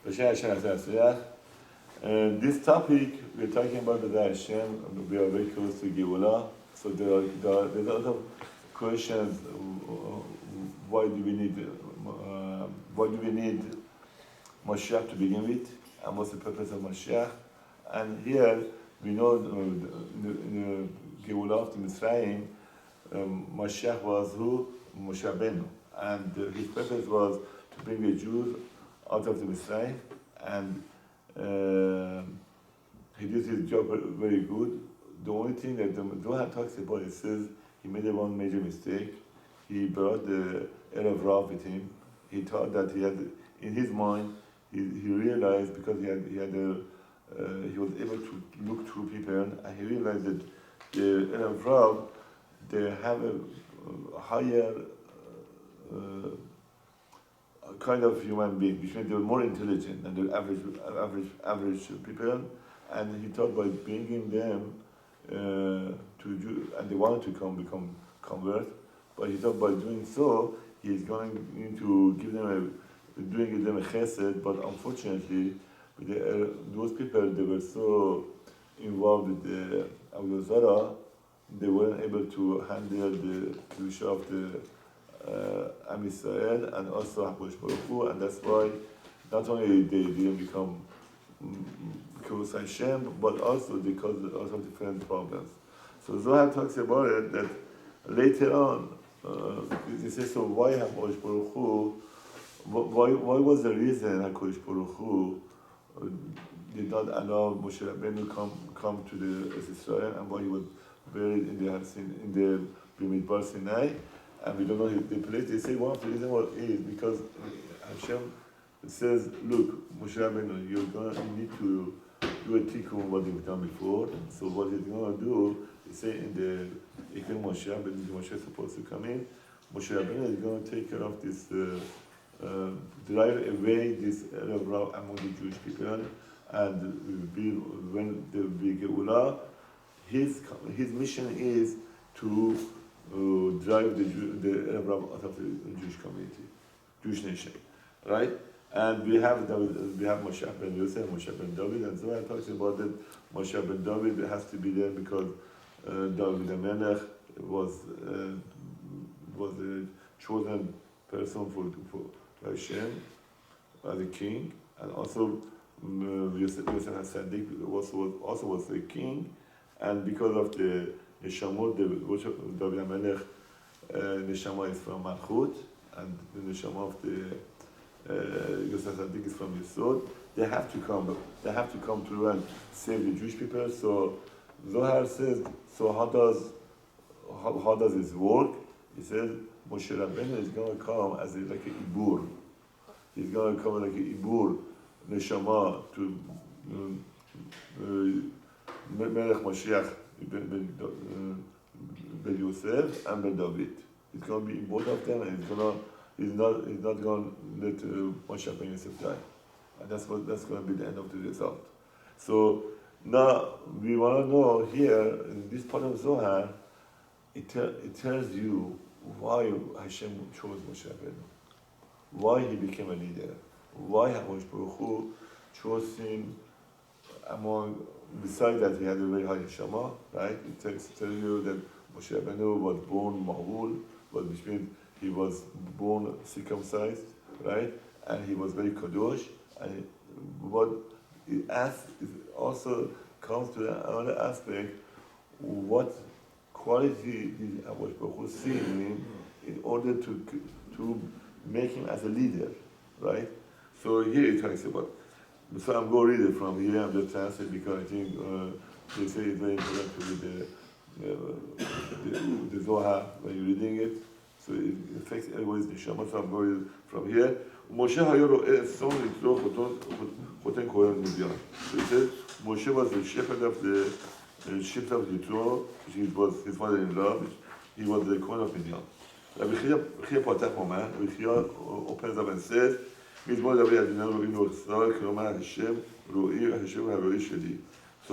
This topic we're talking about the Hashem. We are very close to Geulah, so there's a lot of questions. Why do we need Mashiach to begin with, and what's the purpose of Mashiach? And here we know in the Geulah of the Mitzrayim, Mashiach was who? Moshe Rabbeinu, and his purpose was to bring the Jews out of the Mitzrayim, and he did his job very good. The only thing that the Zohar talks about, it says he made one major mistake. He brought the Erev Rav with him. He thought that he had, in his mind, he realized, because he was able to look through people, and he realized that the Erev Rav, they have a higher kind of human being, which means they were more intelligent than the average people, and he thought by bringing them to Jew, and they wanted to become convert, but he thought by doing so he's going to give them doing them a chesed, but unfortunately those people, they were so involved with the Avodah Zarah, they weren't able to handle the Kedusha of the Am Yisrael and also HaKadosh Baruch Hu, and that's why not only they didn't become close to Hashem, but also they caused also different problems. So Zohar talks about it that later on, he says, so why HaKadosh Baruch Hu, why was the reason HaKadosh Baruch Hu did not allow Moshe Rabbeinu come to the Israel, and why he was buried in the Bimidbar Sinai? And we don't know the place. They say one of the reasons is because Hashem says, look, Moshe Rabbeinu, you need to do a tikkun what you've done before. So what he's going to do, he say in the Ikim Moshe, but Moshe is supposed to come in. Moshe Rabbeinu is going to take care of this, drive away this Erev among the Jewish people, and when there will be Geulah, his mission is to drive the Arab out of the Jewish community, Jewish nation, right? And we have Moshe ben Yosef, Moshe ben David, and so I talked about that Moshe ben David has to be there because David the Melech was a chosen person for Hashem as a king, and also Yosef HaSadik also was a king, and because of the Neshamot, David HaMelech, Neshama is from Malchut, and the Neshama of the Yosef HaSadik is from Yesod. They have to come through and save the Jewish people. So Zohar says, so how does this work? He says Moshe Rabbeinu is going to come as like a ibur. He's going to come like a ibur, Neshama to Melech Mashiach Ben Yosef and Ben David. It's going to be in both of them, and he's not going to let Moshe Ben Yosef die, and that's going to be the end of the result. So now we want to know here in this part of Zohar, it tells you why Hashem chose Moshe Rabbeinu, why he became a leader, why HaKadosh Baruch Hu chose him among. Besides that, he had a very high neshama, right? It tells you that Moshe Rabbeinu was born mahul, which means he was born circumcised, right? And he was very kadosh. And what it also comes to another aspect: what quality did HaKadosh Baruch Hu see in him in order to make him as a leader, right? So here it talks about. So I'm going to read it from here. I'm just translating because I think they say it's very important to read the Zohar when you're reading it. So it affects everybody's neshama. So I'm going to read it from here. Moshe hayoro son litro choten kohen midyan. So it says Moshe was the shepherd of the sheep of Yitro, which was his father-in-law. He was the kohen of Midyan. Rabbi Chia Patach Omer. Rabbi Chia opens up and says. So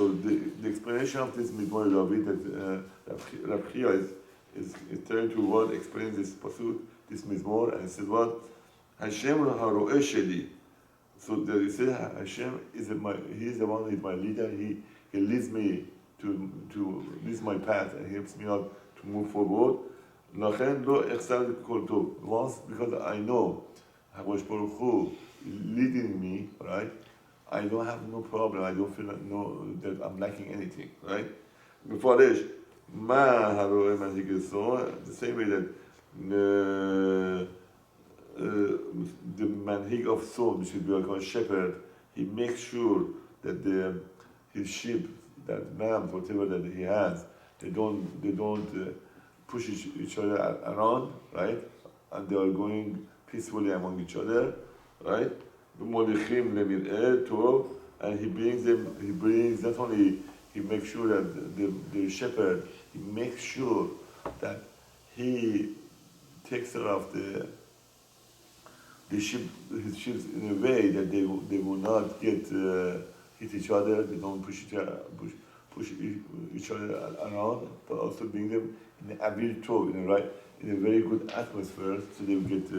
the explanation of this Mizmor David that Rabbi Chia is turning to what explains this pasuk, this Mizmor, and it says what Hashem haro'eh sheli. So they say Hashem is he's the one who is my leader. He leads me to leads my path and helps me out to move forward. לכן לא החסרתי כל טוב. Once, because I know HaKadosh Baruch Hu leading me, right? I don't have no problem. I don't feel that I'm lacking anything, right? מפרש, מה הרואה מנהיג הסור? The same way that the manhig of soul, which should be like a shepherd, he makes sure that his sheep, that lambs, whatever that he has, they don't push each other around, right? And they are going peacefully among each other, right? And he brings not only he makes sure that the shepherd, he makes sure that he takes care of his sheep in a way that they will not get hit each other, they don't push each other around, but also bring them in a avir tov, in a very good atmosphere, so they will get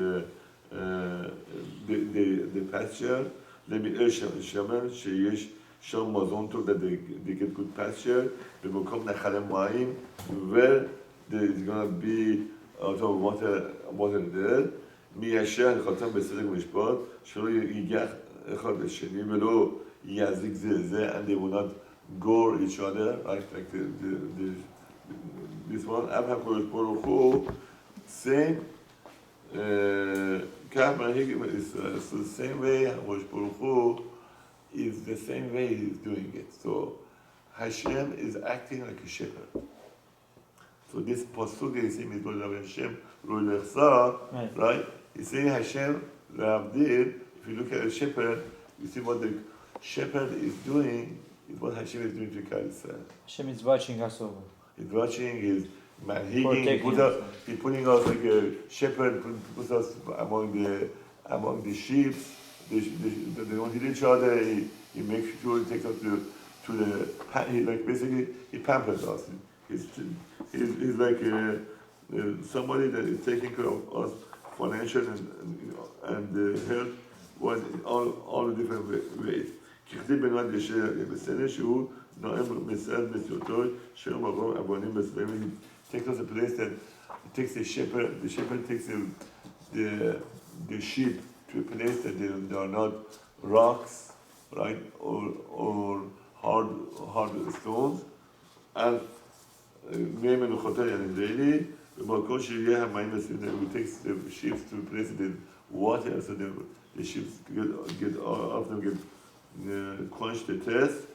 the pasture. Let me shaman sheyesh sham mazon tov, that they get good pasture. B'mokom nachalem ma'im, where there is going to be out of water there. מיישר חתם בסדק משפט, שלא ייגח אחד לשני ולא יזיק זה, and they will not gore each other, right? Like this one. אב הקדוש ברוך הוא, same, כך מנהיג ישראל. So the same way הקדוש ברוך הוא is the same way he's doing it. So Hashem is acting like a shepherd. So this pasuk is saying Hashem roi lechsa, right? He's saying Hashem Ravdir. If you look at a shepherd, you see what the shepherd is doing is what Hashem is doing to Klal Yisrael. Hashem is watching us over. He's watching, he's manhiging, he's putting us like a shepherd, puts us among the sheep. They don't hit each other. He makes sure he takes us to the basically he pampers us. He's like somebody that is taking care of us, financial and health, was all the different ways. ככתיב בנועד בסדר שהוא נועם מסעד בסיותו שהוא מרום אבונים בסבבים. He takes us a place that takes the shepherd takes the sheep to a place that they are not rocks, right, or hard stones, and מי מנוחותיה יענדני, ובמקום שיהיה המים הסביבים, we take the sheep to a place that water, so the sheep get quench the thirst.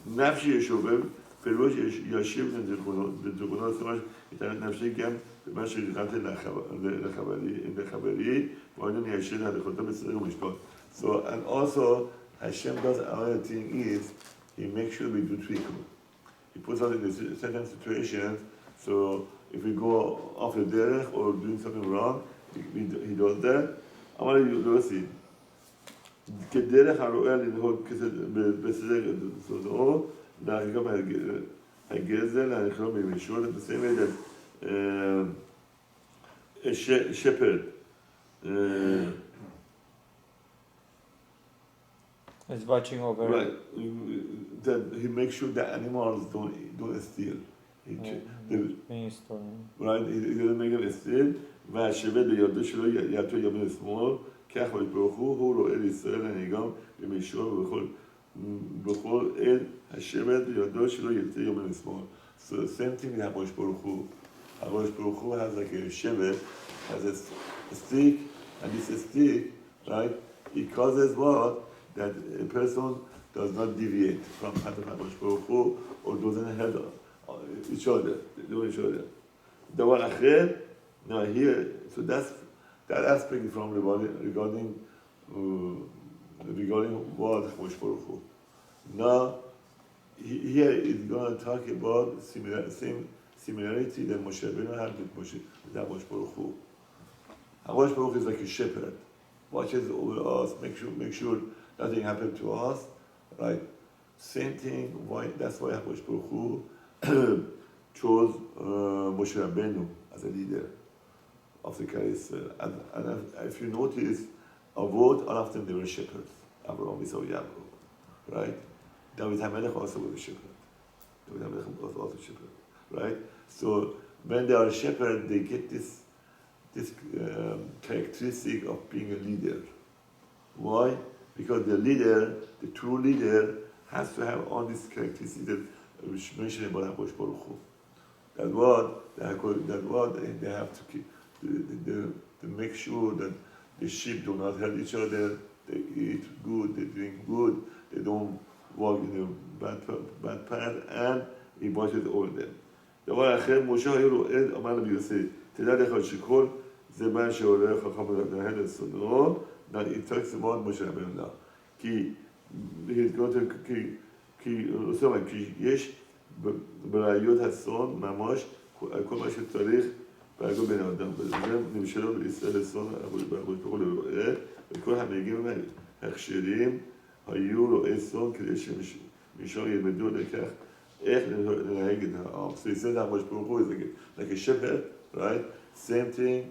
נפשי ישובב, פירוש ישיב לדרגונות, זאת אומרת, יתנת נפשי גם במה שריחמתי לחברי, ואינני ישן הלכותו בסדר ומשפט. So, and also, Hashem does another thing is, he makes sure we do trickle. He puts us in a certain situation, so if we go off the derech or doing something wrong, he does that. אמר לי יוסי, כדרך הרואה לנהוג בסדר סודו, להרגיע הגזל, להנכלו במישור, the same way that a shepherd is watching over. Right, that he makes sure that animals don't steal. Right, he doesn't make them steal. והשבט בידו שלו יעטו ימין ושמאל, כך ברוך הוא רואה לישראל הנהיגם במישור ובכל עת השבט בידו שלו יעטו ימין ושמאל. So the same thing with HaKadosh Baruch Hu. HaKadosh Baruch Hu has like a shepherd, has a stick, and this stick, right, it causes what? That a person does not deviate from path of HaKadosh Baruch Hu or doesn't hurt each other. They do each other. דבר אחר, now here, so that's that aspect from regarding what HaKadosh Baruch Hu. Now here is going to talk about same similarity that Moshe Rabbeinu had with HaKadosh Baruch Hu. HaKadosh Baruch Hu is like a shepherd, watches over us, make sure nothing happens to us, right? Same thing. That's why HaKadosh Baruch Hu chose Moshe Rabbeinu as a leader of the Klal Yisrael. And if you notice, all of them, they were shepherds. Abraham, Esau, Yaakov, right? David HaMelech also was a shepherd. David HaMelech was also a shepherd, right? So when they are a shepherd, they get this characteristic of being a leader. Why? Because the leader, the true leader, has to have all these characteristics that which mentioned about HaKadosh Baruch Hu. That's what they have to keep, to make sure that the sheep do not hurt each other, they eat good, they drink good, they don't walk in a bad path, and he watches over them. דבר אחר, משה היה רועד, אמר רבי יוסי, תדע לך שכל זמן שהולך חכם לנהל את סונו, it talks about משה רבנו now. כי יש בראיות הסון ממש כל מה שצריך בהגות בן אדם. וזה נמשלו בישראל הסון, אבל לרועה, וכל המגיעים הכשרים היו רועי סון כדי שמשם ילמדו לכך איך לנהג את העם. So he said that much Baruch Hu is like a shepherd, right? Same thing,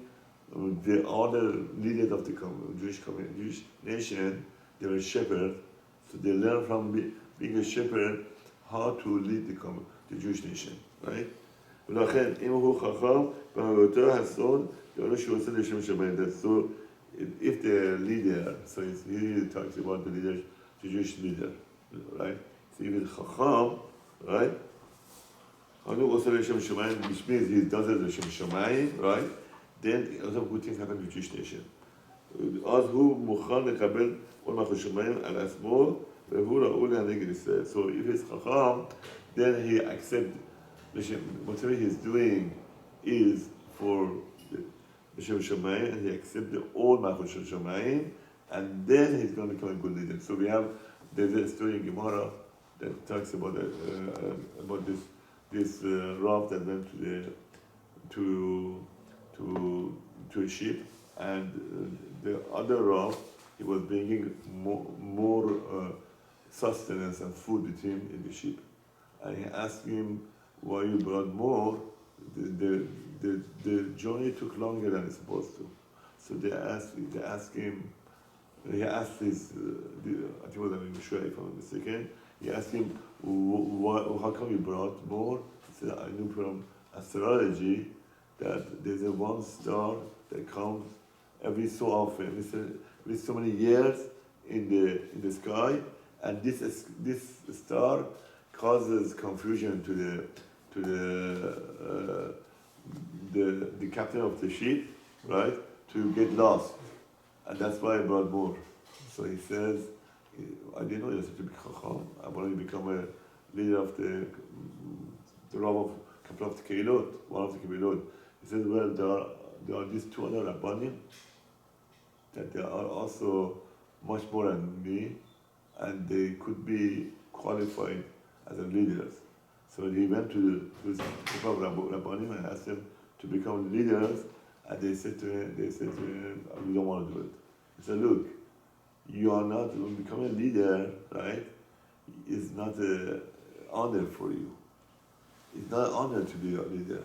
the other leaders of the Jewish nation, they were shepherds, so they learn from being a shepherd how to lead the Jewish nation, right? ולכן, אם הוא חכם, בהגותו הסון, יאמרו שהוא עושה לשם שמיים. So, if the leader, so he talks about the leader, the Jewish leader, right? So if it's chacham, right? הוא עושה לשם שמיים, which means he does it לשם שמיים, right? Then a lot of good things happen to the Jewish nation. אז הוא מוכן לקבל כל מה שמיים על עצמו, והוא ראוי להנהיג ישראל. So if he's chacham, then he accepts whatever he's doing is for Hashem Shemayim, and he accepts all Malchut Shemayim, and then he's going to become a good leader. So there's a story in Gemara that talks about this Rav that went to a sheep, and the other Rav, he was bringing more sustenance and food with him in the sheep, and he asked him, why you brought more? The journey took longer than it's supposed to. So they asked him, he asked his, I think it was Mishra, if I'm not mistaken, he asked him, how come you brought more? He said, I knew from astrology that there's a one star that comes every so often, every so many years in the sky, and this star causes confusion to the captain of the ship, right, to get lost, and that's why I brought more. So he says, I didn't know you're such a big chacham. I want to become a leader of the Rav of couple of the Keilot, one of the Keilot. He says, well, there are these two other Rabbanim that they are also much more than me, and they could be qualified as a leaders. So he went to his Rabbanim and asked them to become leaders, and they said to him, we don't want to do it. He said, look, you are not, becoming a leader, right, is not an honor for you. It's not an honor to be a leader.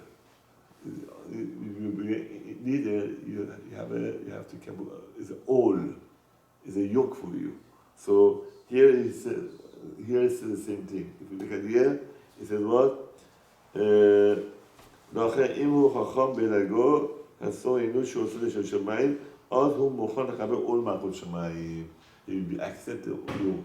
Leader, you have to come, it's an all, it's a yoke for you. So here is the same thing. If you look at here, it says what? לכן אם הוא חכם בלגו, עשו עינו שהוא עושה לשם שמיים, אז הוא מוכן לקבל עול מלכות שמיים. He will be accepted yoke.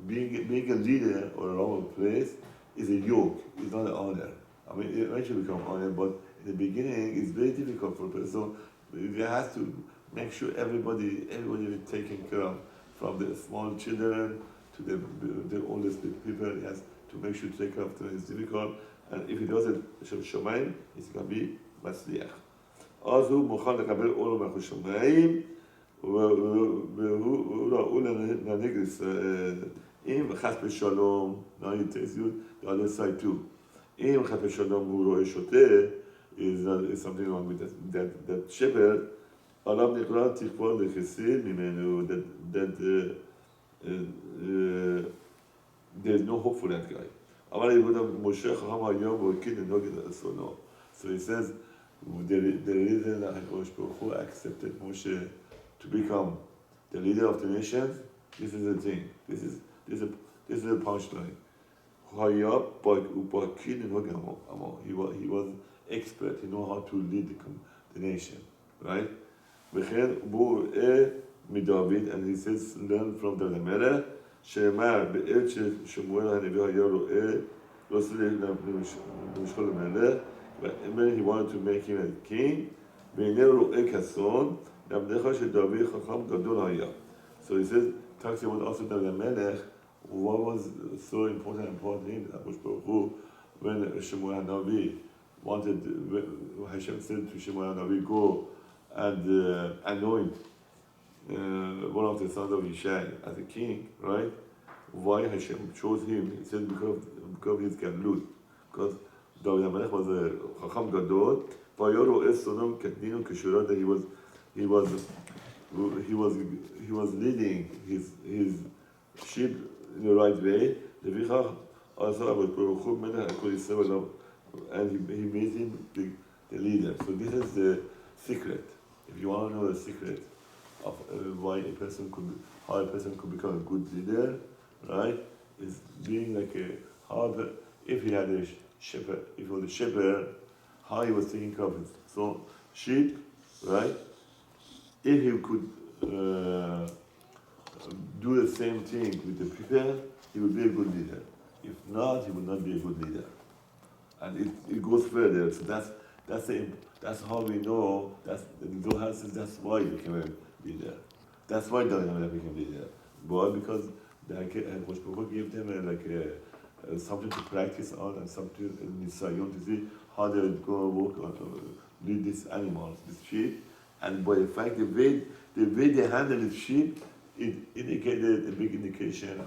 Being a leader or a Roman place is a yoke, it's not an honor. I mean, it eventually become honor, but in the beginning, it's very difficult for a person. So they have to make sure everybody is taken care of, from the small children to the oldest people. He has to make sure to take care of them. It's difficult, and if he does it, Shem Shomayim, it's going to be Matzliach. אז הוא מוכן לקבל עול מלכות שמיים, והוא ראוי להנהיג ישראל. אם חס ושלום, now he tells you the other side too. אם חס ושלום הוא רואה שוטה, is something wrong with that shepherd, עליו נכלל תקווה לחסד ממנו, that there's no hope for that guy. אבל יהודה משה חכם היום והוקיד לנהוג את אסונו. So he says, the reason that HaKadosh Baruch Hu accepted Moshe to become the leader of the nation This is the thing. This is a punchline. Haya Bakid he was expert. He know how to lead the nation, right? And he says, learn from the Melech. שאמר בעת ששמואל הנביא היה רואה לא צריך למשכו למלך, ואמר he wanted to make him a king, והנה רואה כסון, לעבדך שדוד חכם גדול היה. So he says, talks about also David HaMelech, what was so important in Akadosh Baruch Hu, when Shemuel HaNavi wanted, Hashem said to Shemuel HaNavi, go and anoint one of the sons of Yishai as a king, right? Why Hashem chose him? He said because of his gadlut. Because David HaMelech was a Chacham Gadol. Vayoro es sonam kadinu kishura, that he was leading his sheep in the right way. Levichach also Akadosh Baruch Hu melech kol Yisrael, and he made him the leader. So this is the secret. If you want to know the secret of how a person could become a good leader, right? Is being like if he had a shepherd, if he was a shepherd, how he was taking care of his sheep, right? If he could do the same thing with the people, he would be a good leader. If not, he would not be a good leader. And it goes further. So that's how we know. The Zohar says that's why he became a leader. That's why David HaMelech became leader. Why? Because the Akadosh Baruch Hu gave them something to practice on and something in Nisayon to see how they would go work on lead these animals, these sheep. And by the fact the way they handled the sheep, it indicated a big indication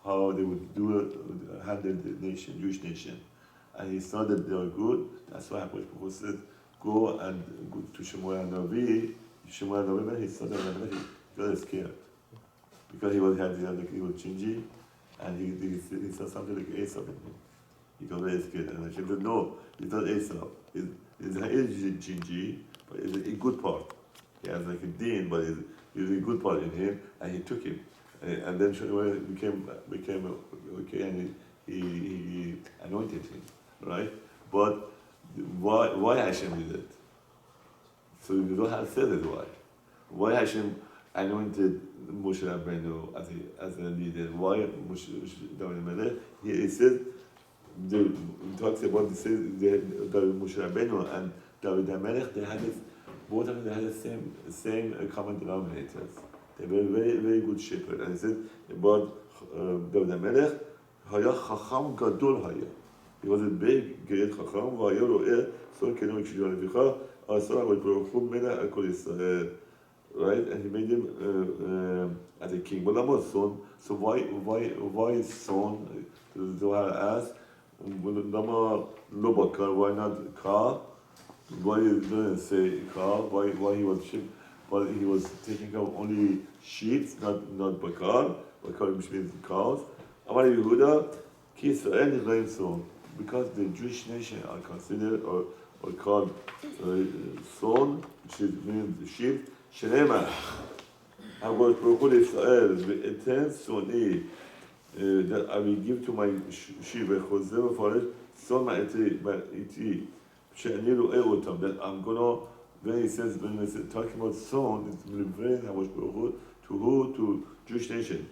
how they would handle the nation, Jewish nation. And he saw that they were good. That's why Akadosh Baruch Hu said, go to Shemuel HaNavi. Shemuel HaNavi, when he saw that he got scared. Because he was chingy, and he saw something like Esau in him. He got very scared. And Hashem said, no, he's not Esau. He's chingy, but it's a good part. He has like a din, but there's a good part in him, and he took him. And then Shemuel became okay, and he anointed him, right? But why Hashem did it? So you don't have to say that why. Why Hashem anointed Moshe Rabbeinu as a leader? Why David HaMelech? He said, he talks about David Moshe Rabbeinu and David HaMelech, both of them had the same common denominators. They were very, very good shepherds. And he said about David HaMelech, Haya Chacham Gadol Haya. He was a big, great Chacham, Vaya Ro'eh, Sol Kenom Kishiyah Levicha, Asar Akadosh Baruch Hu Melech Kol Yisrael. Right? And he made him as a king. But that was son. So why son? The Zohar asked, why not Ka? Why didn't say Ka? Why he was sheep? But he was taking care of only sheep, not Bakar. Bakar which means cows. Amar Yehuda, Ki Yisrael Nidlaim Son. Because the Jewish nation are considered or called son, which means sheep. Shnema, Akadosh Baruch Hu Yisrael, v'eten soni, that I will give to my sheep, v'chozer v'faresh, son ma'iti, she'ani ro'eh otam, that I'm gonna, when he says, talking about son, it's referring Akadosh Baruch Hu to who? To Jewish nation.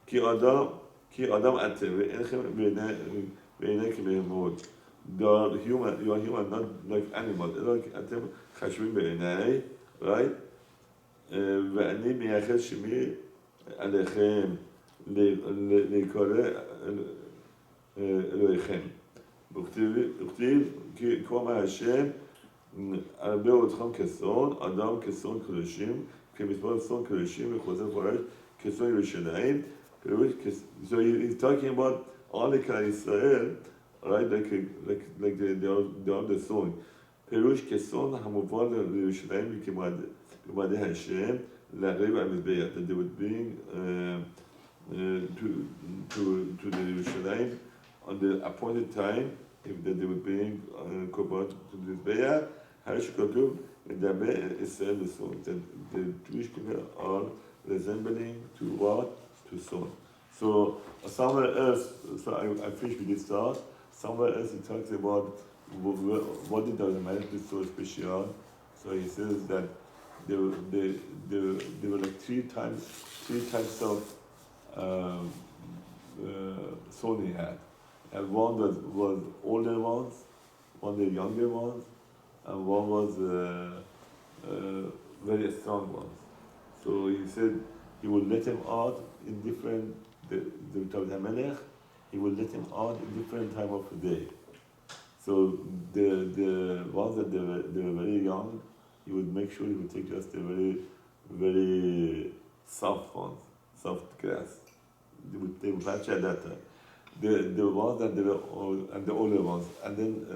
Ki Adam atem, ve'enchem ve'enei k'behemot. You are human, not like animals. Like atem chashvim ve'enei, right? ואני מייחד שמי עליכם לקרוא אלוהיכם. וכתיב כי כה אמר השם הרבה אתכם כצאן, אדם כצאן קדושים, כמספר צאן קדושים וחוזר פרש כצאן ירושלים. So he's talking about all the Klal Israel, right? Like they are the son. פירוש כצאן המובן לירושלים B'madei Hashem, la'ariv ha'mizbeach, that they would bring to the Yerushalayim on the appointed time, that they would bring korban to the Mizbeach. Harish Katuv, Medabeh Israel L'Son, that the Jewish people are resembling to what? sow. So somewhere else, so I finished with this thought. Somewhere else he talks about what did the Melech do so special. So he says that there were like three types of son he had. And one was older ones, one the younger ones, and one was very strong ones. So he said he would let him out in different, the David HaMelech, he would let him out in different time of the day. So the ones that they were very young, he would make sure he would take just the very soft ones, soft grass. They would patch at that time. The ones that they were old, and the older ones, and then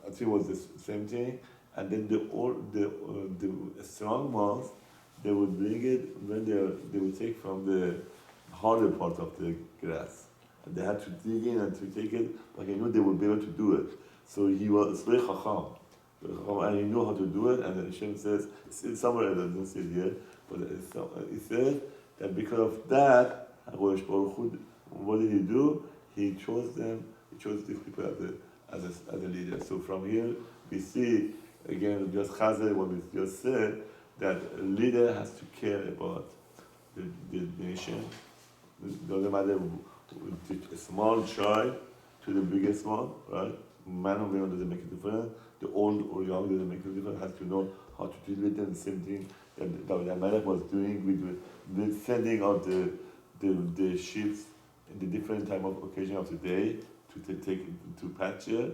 I think it was the same thing. And then the strong ones, they would bring it when they would take from the harder part of the grass, and they had to dig in and to take it. But he knew they would be able to do it. So he was very chacham, and he knew how to do it. And Hashem says, somewhere I don't see it here, but he says that because of that, HaKadosh Baruch Hu, what did he do? He chose them. He chose these people as a leader. So from here we see again just Chazal what we just said, that a leader has to care about the nation. It doesn't matter a small child to the biggest one, right? Man or woman doesn't make a difference. The old or young doesn't make a difference. Has to know how to deal with them. The same thing that David HaMelech was doing with sending out the ships in the different time of occasion of the day to take to pasture,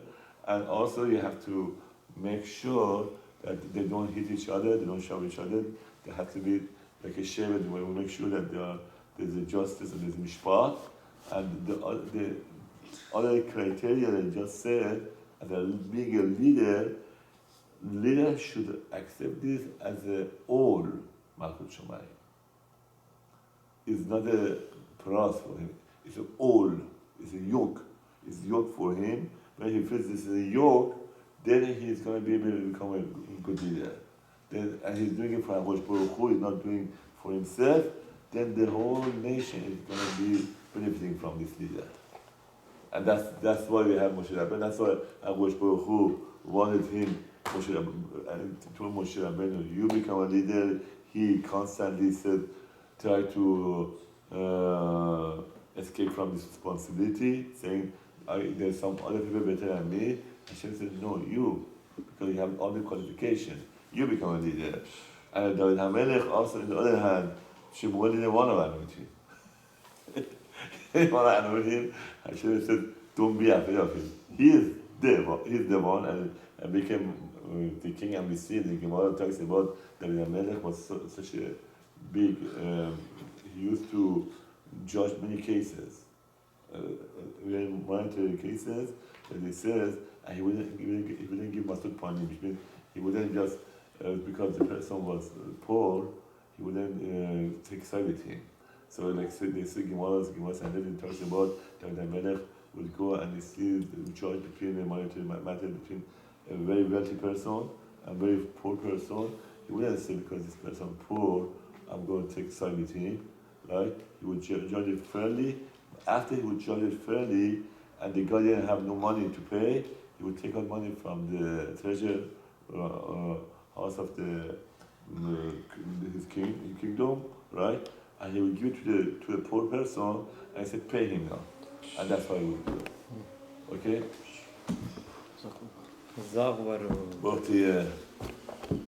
and also you have to make sure that they don't hit each other, they don't shove each other. They have to be like a shepherd where we make sure that there's a justice and there's a mishpat, and the other criteria that I just said, as a being a leader should accept this as a all Malchut Shamayim. It's not a pras for him. It's an all. It's a yoke. It's a yoke for him. When he feels this is a yoke, then he's going to be able to become a good leader. And he's doing it for HaKadosh Baruch Hu. He's not doing it for himself. Then the whole nation is going to be benefiting from this leader. And that's why we have Moshe Rabbeinu. That's why HaKadosh Baruch Hu wanted him, told Moshe Rabbeinu, you become a leader. He constantly said, try to escape from this responsibility, saying, there's some other people better than me. Hashem said, no, you, because you have all the qualifications, you become a leader. And David HaMelech also, on the other hand, Shemuel didn't want to anoint him. He didn't want to anoint him. Hashem said, don't be afraid of him. He's the one, and became the king. And we see the Gemara talks about David HaMelech was such a big, he used to judge many cases, very monetary cases, and he says, and he wouldn't give masud panim, which means he wouldn't just, because the person was poor, he wouldn't take side with him. So like they say Gemara, and then it talks about that the Melech would go and he sees the judge between the monetary matter between a very wealthy person and a very poor person. He wouldn't say because this person poor, I'm going to take side with him, right? He would judge it fairly. After he would judge it fairly, and the guy didn't have no money to pay, he would take out money from the treasure house of his kingdom, right? And he would give it to a poor person, and he said, pay him now. And that's how he would do it. Okay? Zohar. But